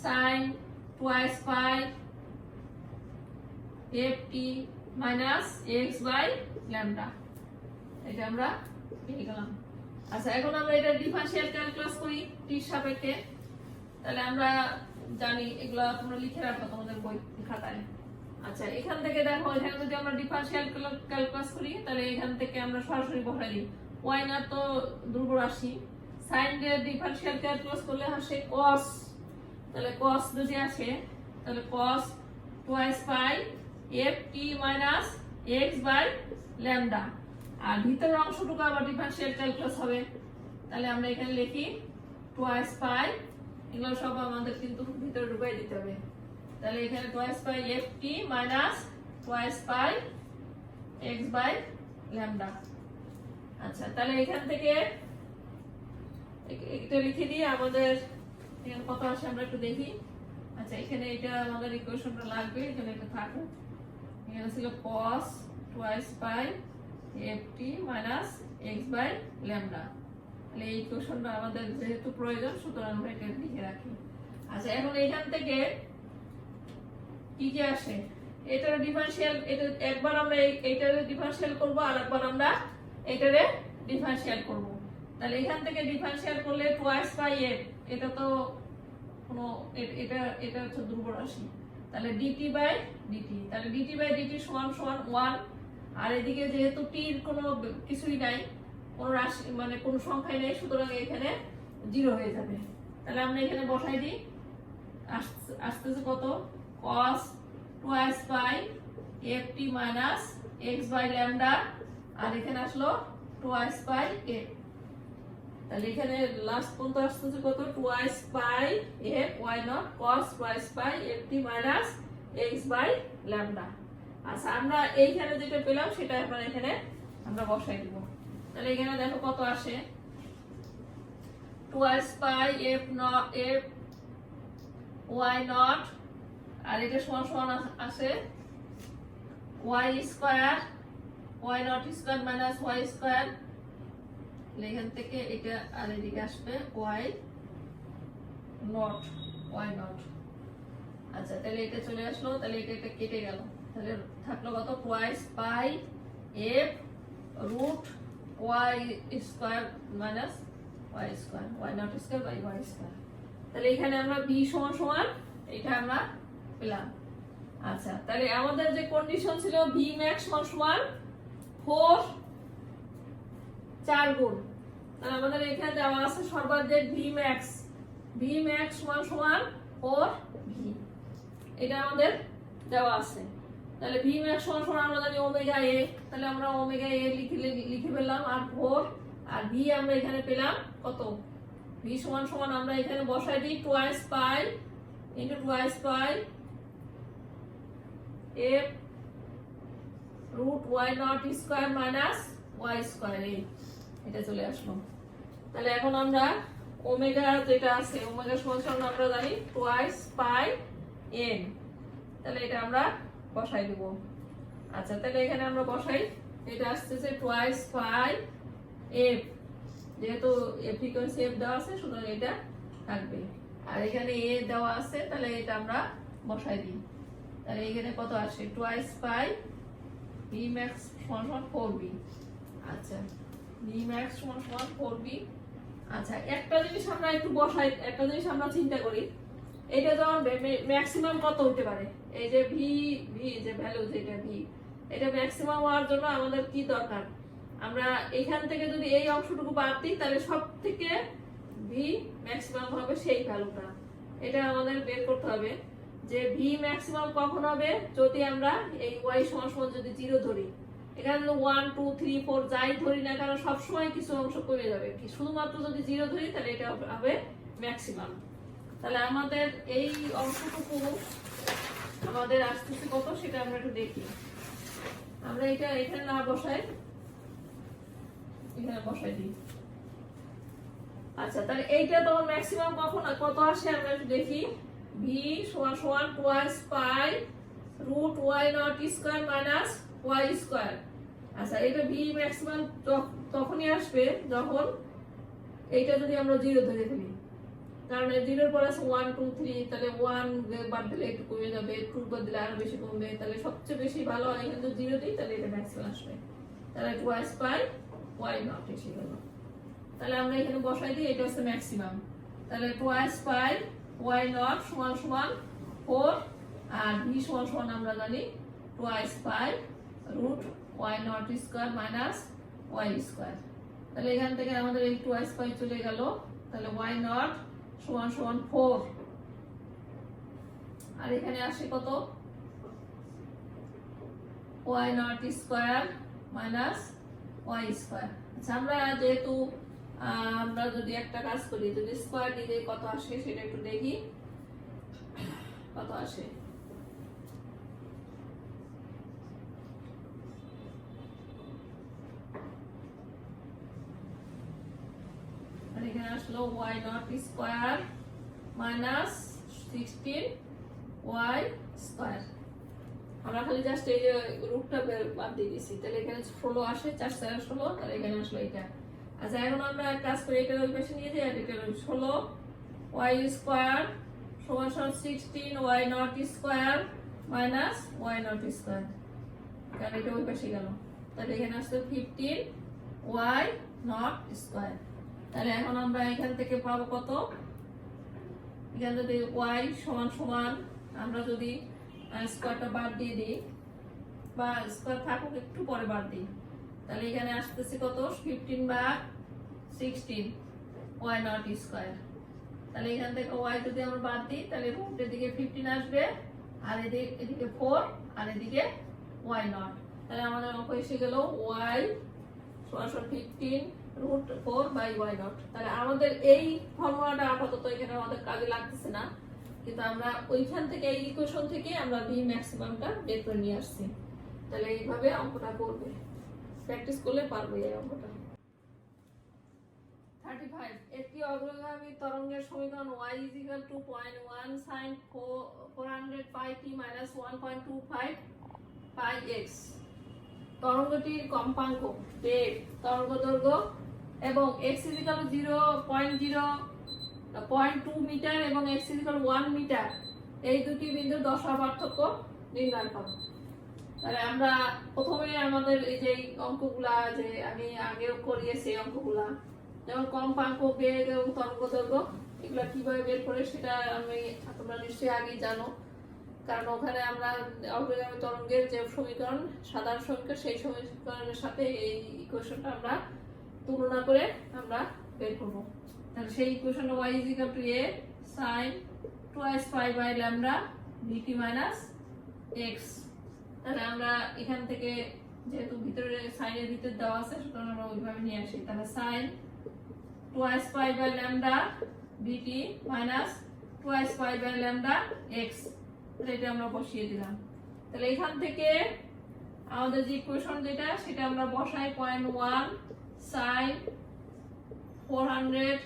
sin twice pi ft minus x by lambda, এটা আমরা পেয়ে গেলাম। আচ্ছা, এখন আমরা এটা ডিফারেনশিয়াল ক্যালকুলাস করি t এর সাপেক্ষে। তাহলে আমরা জানি, এগুলা তোমরা লিখে রাখো তোমাদের বই খাতায়। আচ্ছা, এখান থেকে দেখো এখানে যদি আমরা ডিফারেনশিয়াল ক্যালকুলাস করি, তাহলে এখান থেকে আমরা সরাসরি বসাই দিই y না তো ধ্রুব রাশি, sin দিয়ে ডিফারেনশিয়াল ক্যালকুলাস করলে আসে cos, তাহলে cos যদি আসে তাহলে cos twice pi ft minus x by lambda, আর ভিতরের অংশটুকু আবার ডিফারেনশিয়াল ক্যালকুলাস হবে। তাহলে আমরা এখানে লিখি টুয়াইস পাই, এগুলো সব আমাদের কিন্তু ভিতরে ঢুকাই দিতে হবে। তাহলে এখানে twice pi ft minus twice pi x by lambda. আচ্ছা, তাহলে এখান থেকে এটা লিখে দিয়ে আমাদের এখানে কত আসে আমরা একটু দেখি। আচ্ছা, এখানে এটা আমাদের ইকুয়েশনটা লাগবে, এখানে এটা থাকবে। এখানে ছিল cos twice pi ft minus x by lambda. তাহলে এই ইকুয়েশনটা আমাদের যেহেতু প্রয়োজন, সুতরাং আমরা এটা লিখে রাখি। আচ্ছা, এখন এখান থেকে কি কি আসে, এটার ডিফারেনশিয়াল, এটা একবার আমরা এইটারে ডিফারেনশিয়াল করব, আর একবার আমরা এইটারে ডিফারেনশিয়াল করব। তাহলে এখান থেকে ডিফারেনশিয়াল করলে টুয়াইস পাই f, এটা তো কোনো এটা হচ্ছে ধ্রুব রাশি, তাহলে dt বাই dt, তাহলে dt বাই dt সমান সমান 1, আর এদিকে যেহেতু t এর কোনো কিছুই নাই, কোনো রাশি মানে কোনো সংখ্যাই নেই, সুতরাং এখানে 0 হয়ে যাবে। তাহলে আমরা এখানে বসাই দিই, আসতেছে কত cos twice pi ft minus x by lambda, আর এখানে আসলো টুয়াইস পাই f। তাহলে এখানে লাস্ট পর্যন্ত আসতেছে কত twice pi f y naught cos twice pi ft minus x by lambda. আচ্ছা, আমরা এইখানে যেটা পেলাম সেটা এখন এখানে আমরা বসাই দিব। তাহলে এখানে দেখো কত আসে, twice pi f y naught, আর এটা সমান সমান আসে y square y naught square minus y square. এখান থেকে এটা আর এদিকে আসবে y নট। আচ্ছা, তাহলে এটা চলে আসলো, তাহলে এটা কেটে গেল, তাহলে থাকলো কত twice pi f root y square minus y square, y naught square by y square. তাহলে এখানে আমরা b সমান সমান এটা আমরা পেলাম। আচ্ছা, তাহলে আমাদের যে কন্ডিশন ছিল v max সমান সমান 4 4 গুণ, তাহলে আমাদের এখানে দেওয়া আছে সর্বাধিক v max সমান সমান 4 v, এটা আমাদের দেওয়া আছে। তাহলে v max সমান সমান আমরা জানি ওমেগা a, তাহলে আমরা ওমেগা a লিখে পেলাম, আর 4 আর v আমরা এখানে পেলাম কত, v সমান সমান আমরা এখানে বসাই দিই twice pi into twice pi f root y naught square minus y square, এটা চলে আসলো। তাহলে এখন আমরা ওমেগা যেটা আছে, ওমেগা সমান সমান আমরা জানি টুয়াইস পাই n, তাহলে এটা আমরা বসাই দেব। আচ্ছা, তাহলে এখানে আমরা বসাই, এটা আসতেছে টুয়াইস পাই f, যেহেতু ফ্রিকোয়েন্সি f দেওয়া আছে সুতরাং এটা থাকবে, আর এখানে a দেওয়া আছে, তাহলে এটা আমরা বসাই দিই তাহলে এখানে কত আসে টোয়াইস পাই ভি ম্যাক্স সমান সমান 4b। আচ্ছা ভি ম্যাক্স সমান সমান 4b। আচ্ছা একটা জিনিস আমরা একটু বসাই, একটা জিনিস আমরা চিন্তা করি, এটা যখন ম্যাক্সিমাম কত হতে পারে, এই যে ভি ভি যে ভ্যালু যেটা ভি, এটা ম্যাক্সিমাম হওয়ার জন্য আমাদের কি দরকার, আমরা এখান থেকে যদি এই অংশটুকু বাদ দিই তাহলে সব থেকে ভি ম্যাক্সিমাম হবে সেই ভ্যালুটা। এটা আমাদের বের করতে হবে যে ভি ম্যাক্সিমাম কখন হবে, যদি আমরা এই ওয়াই সমান সমান যদি 0 ধরি। এখানে 1 2 3 4 যাই ধরি না কারণ সবসময় কিছু অংশ কমে যাবে, কি শুধুমাত্র যদি 0 ধরি তাহলে এটা হবে ম্যাক্সিমাম। তাহলে আমাদের এই অংশটুকু আমাদের আসতেছে কত সেটা আমরা একটু দেখি। আমরা এটা এখানে না বসাই, এখানে বসাই দিই। আচ্ছা তাহলে এইটা তখন ম্যাক্সিমাম কখন কত আসে আমরা একটু দেখি। ভি সমান সমান twice pi root Y naught square minus Y square. আচ্ছা এটা ভি ম্যাক্সিমাম তখনই আসবে যখন এইটা যদি আমরা 0 ধরে ফেলি, কারণ 0 পর আছে 1 2 3, তাহলে 1 বাদ দিলে একটু কমে যাবে, 2 বাদ দিলে আরো বেশি কমবে, তাহলে সবচেয়ে বেশি ভালো হয় এখানে 0 দিই তাহলে এটা ম্যাক্সিমাম আসবে। তাহলে টুয়াইস পাই ওয়াই নট এসে গেল। তাহলে আমরা এখানে বসাই দিই, এটা হচ্ছে ম্যাক্সিমাম। তাহলে টুয়াইস পাই ওয়াই নট সমান সমান 4 আর ভি সমান সমান আমরা জানি twice pi root Y naught square minus Y square. তাহলে এখান থেকে আমাদের এই টুয়াইস পাই চলে গেল, তাহলে ওয়াই নট সমান সমান 4 আর এখানে আসে কত Y naught square minus Y square. আচ্ছা আমরা যেহেতু আমরা যদি একটা কাজ করি, যদি স্কয়ার দিলে কত আসে সেটা একটু দেখি কত আসে। আর এখানে আসলো Y naught square minus 16 Y square. আমরা খালি জাস্ট এই যে রুটটা বাদ দিয়ে দিয়েছি, তাহলে এখানে 16 আসে, 4 4 16, তাহলে এখানে আসলো এটা। আচ্ছা এখন আমরা এক কাজ করি, এটা ওই পাশে নিয়ে যাই আর এটা 16 ওয়াই স্কয়ার সমান সমান 16 Y naught square minus Y naught square, কারণ এটা ওই পাশে গেল। তাহলে এখানে আসলো 15 ওয়াই নট স্কয়ার। তাহলে এখন আমরা এখান থেকে পাবো কত, এখানে যদি ওয়াই সমান সমান আমরা যদি স্কয়ারটা বাদ দিয়ে দিই বা স্কয়ার থাকুক একটু পরে বাদ দিই, তাহলে এখানে আসতেছে কত 15 বা 16 ওয়াই নট স্কয়ার। তাহলে এখান থেকে ওয়াই যদি আমরা বাদ দিই তাহলে রুটের দিকে 15 আসবে আর এদিকে 4 আর এদিকে ওয়াই নট। তাহলে আমাদের অঙ্ক এসে গেল ওয়াই সমান 15 রুট 4 বাই ওয়াই নট। তাহলে আমাদের এই ফর্মুলাটা আপাতত এখানে আমাদের কাজে লাগতেছে না, কিন্তু আমরা ওইখান থেকে এই ইকুয়েশন থেকে আমরা ভি ম্যাক্সিমামটা বের করে নিয়ে আসছি। তাহলে এইভাবে অঙ্কটা করবে, প্র্যাকটিস করলে পারবে এই অঙ্কটা। 35 একটি অগ্রগামী তরঙ্গের সমীকরণ y 0.1 sin 400 pi t minus 1.25 pi x। তরঙ্গটির কম্পাঙ্ক বেগ, তরঙ্গদৈর্ঘ্য এবং x 0.2 মিটার এবং x 1 মিটার এই দুটি বিন্দুর দশা পার্থক্য নির্ণয় করো। তাহলে আমরা প্রথমে আমাদের এই যে অঙ্কগুলা যে আমি আগেও করিয়েছি অঙ্কগুলা, যেমন কম্পাঙ্ক বেগ এবং তরঙ্গদৈর্ঘ্য এগুলা কিভাবে বের করে সেটা তোমরা নিশ্চয়ই আগেই জানো, কারণ ওখানে আমরা অগ্রগামী তরঙ্গের যে সমীকরণ সাধারণ সমীকরণ সেই সমীকরণের সাথে এই ইকুয়েশনটা আমরা তুলনা করে আমরা বের করব। তাহলে সেই ইকুয়েশনটা y a sin twice pi by lambda dt minus x। তাহলে আমরা এখান থেকে যেহেতু ভিতরে সাইনের ভিতরে দেওয়া আছে সুতরাং আমরা ওইভাবে নিয়ে আসি। তাহলে sin twice pi by lambda dt minus twice pi by lambda x, এটা আমরা বসিয়ে দিলাম। তাহলে এখান থেকে আমাদের যে ইকুয়েশন যেটা সেটা আমরা বসাই 0.1 sin 400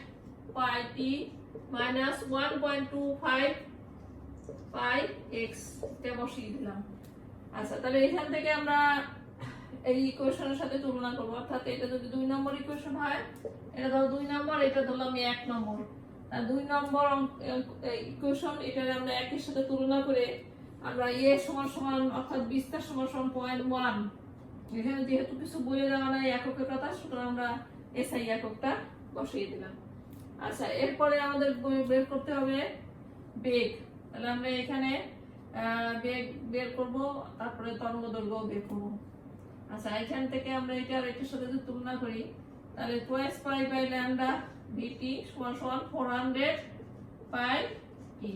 pi t minus 1.25 pi x এটা বসিয়ে দিলাম। আচ্ছা তাহলে এখান থেকে আমরা এই ইকুয়েশনের সাথে তুলনা করব, অর্থাৎ এটা যদি 2 নম্বর ইকুয়েশন হয়, এটা ধরো 2 নম্বর, এটা ধরলাম 1 নম্বর। আর 2 নম্বর ইকুয়েশন এটা আমরা একের সাথে তুলনা করে আমরা সমান সমান অর্থাৎ বিস্তার সমান সমান 0.1, এখানে যেহেতু কিছু বলে দেওয়া নাই এককের কথা, সুতরাং আমরা এসআই এককটা বসিয়ে দিলাম। আচ্ছা, এরপরে আমাদের বের করতে হবে বেগ। তাহলে আমরা এখানে বেগ বের করব, তারপরে তরঙ্গ দৈর্ঘ্য বের করব। আচ্ছা, এখান থেকে আমরা এটার সাথে যদি তুলনা করি, তাহলে 2s পাই বাই ল্যামডা ভিটি সমান সমান 400 পাই ই।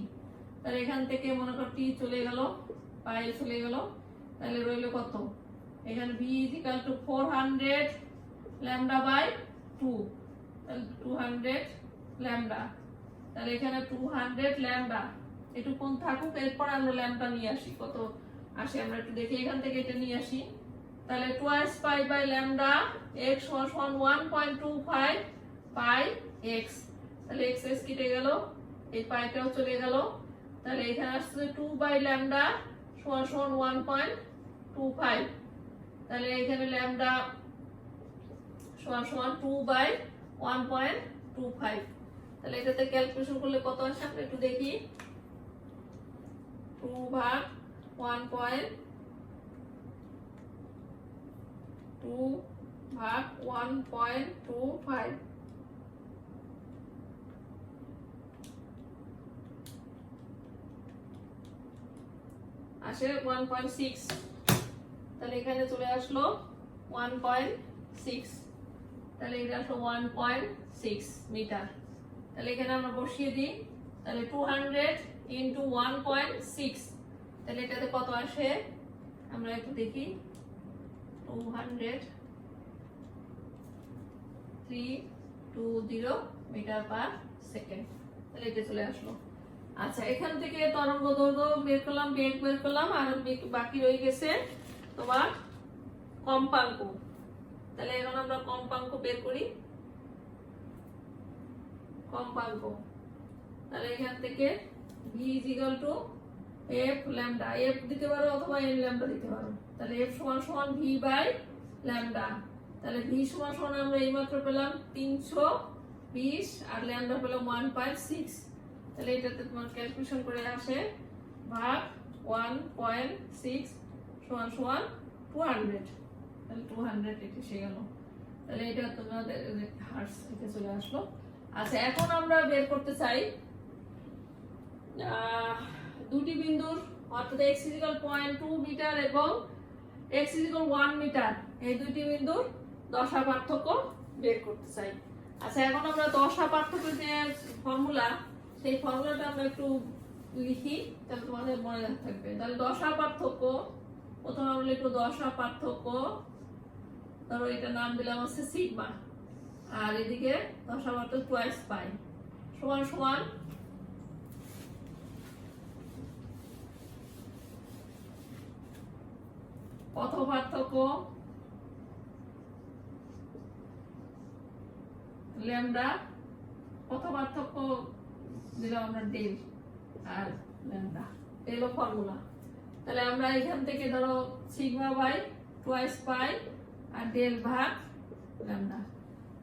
তাহলে এখান থেকে মনে কর টি চলে গেল, পাই চলে গেল, তাহলে রইল কত? এখানে v is equal to 400 lambda by 2, তাহলে 200 ল্যামডা। তাহলে এখানে 200 ল্যামডা একটু কোন থাকুক, এরপর আমরা ল্যামডা নিয়ে আসি, কত আসে আমরা একটু দেখি। এখান থেকে এটা নিয়ে আসি, তাহলে 2s pi by lambda x সমান সমান 1.25 পাই x। তাহলে x কেটে গেল, এই পাইটাও চলে গেল, তাহলে এখানে আসছে 2 বাই ল্যামডা সমান সমান 1.25। তাহলে এখানে ল্যামডা সমান সমান 2 বাই 1.25। তাহলে এটাতে ক্যালকুলেশন করলে কত আসে আমরা একটু দেখি। 2 ভাগ 1.25 আসে 1.6। তাহলে এখানে চলে আসলো 1.6, তাহলে এটা আসলো 1.6 মিটার। তাহলে এখানে আমরা বসিয়ে দিই, তাহলে 200 ইন্টু 1.6, তাহলে এটাতে কত আসে আমরা একটু দেখি। 200,320 মিটার পার সেকেন্ড, তাহলে এটা চলে আসলো। আচ্ছা, এখান থেকে তরঙ্গ দৈর্ঘ্য বের করলাম, বেগ বের করলাম, আর বাকি রয়ে গেছে তোমার কম্পাঙ্ক। তাহলে এখন আমরা কম্পাঙ্ক বের করি। কম্পাঙ্ক, তাহলে এখান থেকে v is equal to f lambda, f দিতে পারো অথবা n ল্যামডা দিতে পারো। তাহলে f সমান সমান v বাই ল্যামডা। তাহলে v সমান সমান আমরা এইমাত্র পেলাম 320 আর ল্যামডা পেলাম 1.6। তাহলে এটাতে তোমার ক্যালকুলেশন করে আসে ভাগ 1.6 সমান সমান 200। তাহলে 200 এটা এসে গেল, তাহলে এটা তোমাদের হার্টস থেকে চলে আসলো। আচ্ছা, এখন আমরা বের করতে চাই দুটি বিন্দুর, অর্থাৎ x is equal 0.2 মিটার এবং x is equal 1 মিটার, এই দুটি বিন্দুর দশা পার্থক্য বের করতে চাই। আচ্ছা, এখন আমরা দশা পার্থক্যের যে ফর্মুলা, সেই ফর্মুলাটা আমরা একটু লিখি, তাহলে তোমাদের মনে থাকবে। তাহলে দশা পার্থক্য, প্রথমে আমরা লিখবো দশা পার্থক্য, ধরো এটা নাম দিলাম হচ্ছে সিগমা, আর এদিকে দশা পার্থক্য 2s পাই সমান সমান পথ পার্থক্য ল্যামডা, পথ পার্থক্য দিলাম আমরা ডেল আর ল্যামডা, এলো ফর্মুলা। তাহলে আমরা এখান থেকে ধরো সিগমা বাই 2s পাই আর ডেল ভাগ ল্যামডা।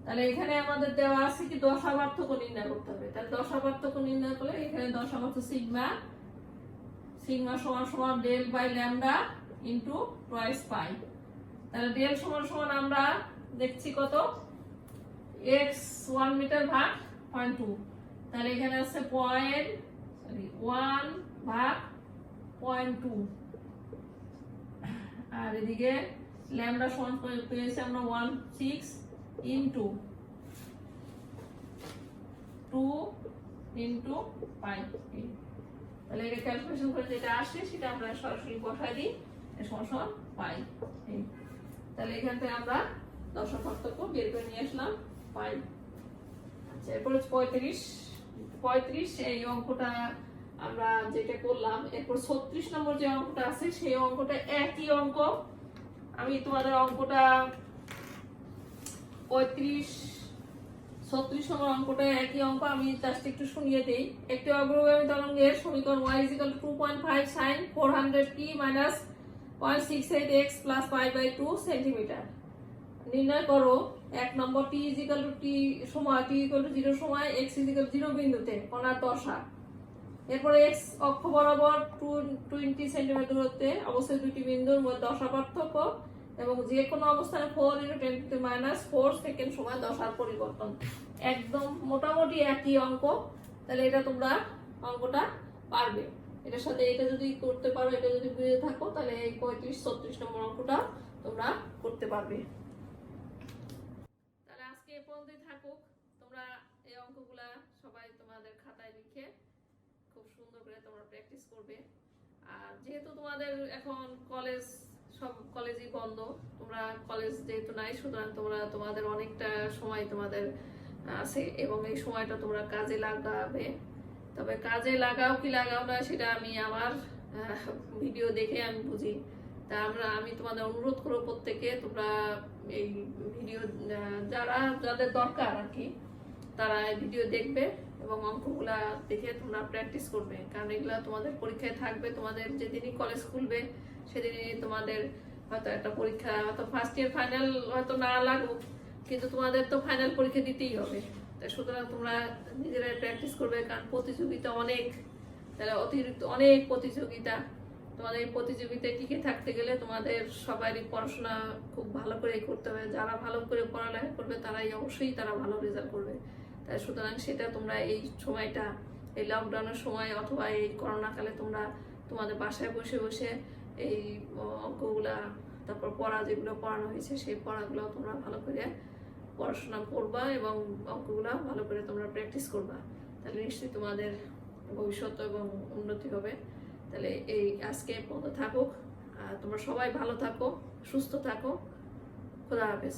তাহলে এখানে আমাদের দেওয়া আছে কি দশা পার্থক্য নির্ণয় করতে হবে। তাহলে দশা পার্থক্য নির্ণয় করলে এখানে দশা পার্থক্য সিগমা, সিগমা সমান সমান del by lambda into 2s pi. তাহলে ডেল সমান সমান আমরা দেখছি কত, x 1 মিটার ভাগ 0.2, তাহলে এখানে আছে 1 ভাগ 0.2, আর এদিকে ল্যামডা সমান পেয়েছি আমরা 16 ইনটু 2 ইনটু পাই। তাহলে এটা ক্যালকুলেশন করে যেটা আসে সেটা আমরা সরাসরি বসাই দিই, সমান সমান পাই। তাহলে এখান থেকে আমরা দশা পার্থক্য বের করে নিয়ে আসলাম পাই। আচ্ছা, এরপর 35 এই অঙ্কটা আমরা যেটা করলাম। এরপর 36 নম্বর যে অঙ্কটা আছে সেই অঙ্কটা একই অঙ্ক। আমি তোমাদের অঙ্কটা 36 নম্বর অঙ্কটা একই অঙ্ক, আমি জাস্ট একটু শুনিয়ে দেই। একটি অগ্রগামী তরঙ্গের সমীকরণ y is equal to 2.5 sin 400t minus 0.68x plus pi by 2 centimetre নির্ণয় করো। 1 নম্বর t is equal to t সময়, t equal to 0 সময় x is equal to 0 বিন্দুতে কণার দশা। এরপরে এক্স অক্ষ বরাবর 20 সেন্টিমিটার দূরত্বে অবশ্যই দুটি বিন্দুর মধ্যে দশা পার্থক্য এবং যে কোনো অবস্থানে 4 × 10⁻⁴ সেকেন্ড সময় দশার পরিবর্তন। একদম মোটামুটি একই অঙ্ক, তাহলে এটা তোমরা অঙ্কটা পারবে। এটার সাথে এটা যদি করতে পারো, এটা যদি বুঝে থাকো, তাহলে এই 35-36 নম্বর অঙ্কটা তোমরা করতে পারবে। তাহলে আজকে এ পর্যন্তই থাকুক। তোমরা এই অঙ্কগুলা সবাই তোমাদের খাতায় লিখে খুব সুন্দর করে তোমরা প্র্যাকটিস করবে। আর যেহেতু তোমাদের এখন কলেজ, সব কলেজই বন্ধ, তোমরা কলেজ যেহেতু নাই, সুতরাং তোমরা তোমাদের অনেকটা সময় তোমাদের আছে এবং এই সময়টা তোমরা কাজে লাগাবে। তবে কাজে লাগাও কি লাগাও না সেটা আমি আমার ভিডিও দেখে আমি বুঝি। তা আমি তোমাদের অনুরোধ করবো প্রত্যেকে তোমরা এই ভিডিও যাদের দরকার আর কি, তারা এই ভিডিও দেখবে এবং অঙ্কগুলা দেখে তোমরা প্র্যাকটিস করবে। কারণ এগুলা তোমাদের পরীক্ষায় থাকবে। তোমাদের যেদিনই কলেজ খুলবে সেদিনই তোমাদের হয়তো একটা পরীক্ষা, হয়তো ফার্স্ট ইয়ার ফাইনাল হয়তো না লাগুক, কিন্তু তোমাদের তো ফাইনাল পরীক্ষা দিতেই হবে। তাই সুতরাং তোমরা নিজেরাই প্র্যাকটিস করবে, কারণ প্রতিযোগিতা অনেক, তাহলে অতিরিক্ত অনেক প্রতিযোগিতা। তোমাদের এই প্রতিযোগিতায় টিকে থাকতে গেলে তোমাদের সবারই পড়াশোনা খুব ভালো করে করতে হবে। যারা ভালো করে পড়ালেখা করবে তারাই অবশ্যই তারা ভালো রেজাল্ট করবে। তাই সুতরাং সেটা তোমরা এই সময়টা, এই লকডাউনের সময় অথবা এই করোনাকালে তোমরা তোমাদের বাসায় বসে বসে এই অঙ্কগুলা, তারপর পড়া যেগুলো পড়ানো হয়েছে সেই পড়াগুলো তোমরা ভালো করে পড়াশোনা করবা এবং অঙ্কগুলো ভালো করে তোমরা প্র্যাকটিস করবা। তাহলে নিশ্চয়ই তোমাদের ভবিষ্যৎ এবং উন্নতি হবে। তাহলে এই আজকে পর্যন্ত থাকুক। আর তোমরা সবাই ভালো থাকো, সুস্থ থাকো। খোদা হাফেজ।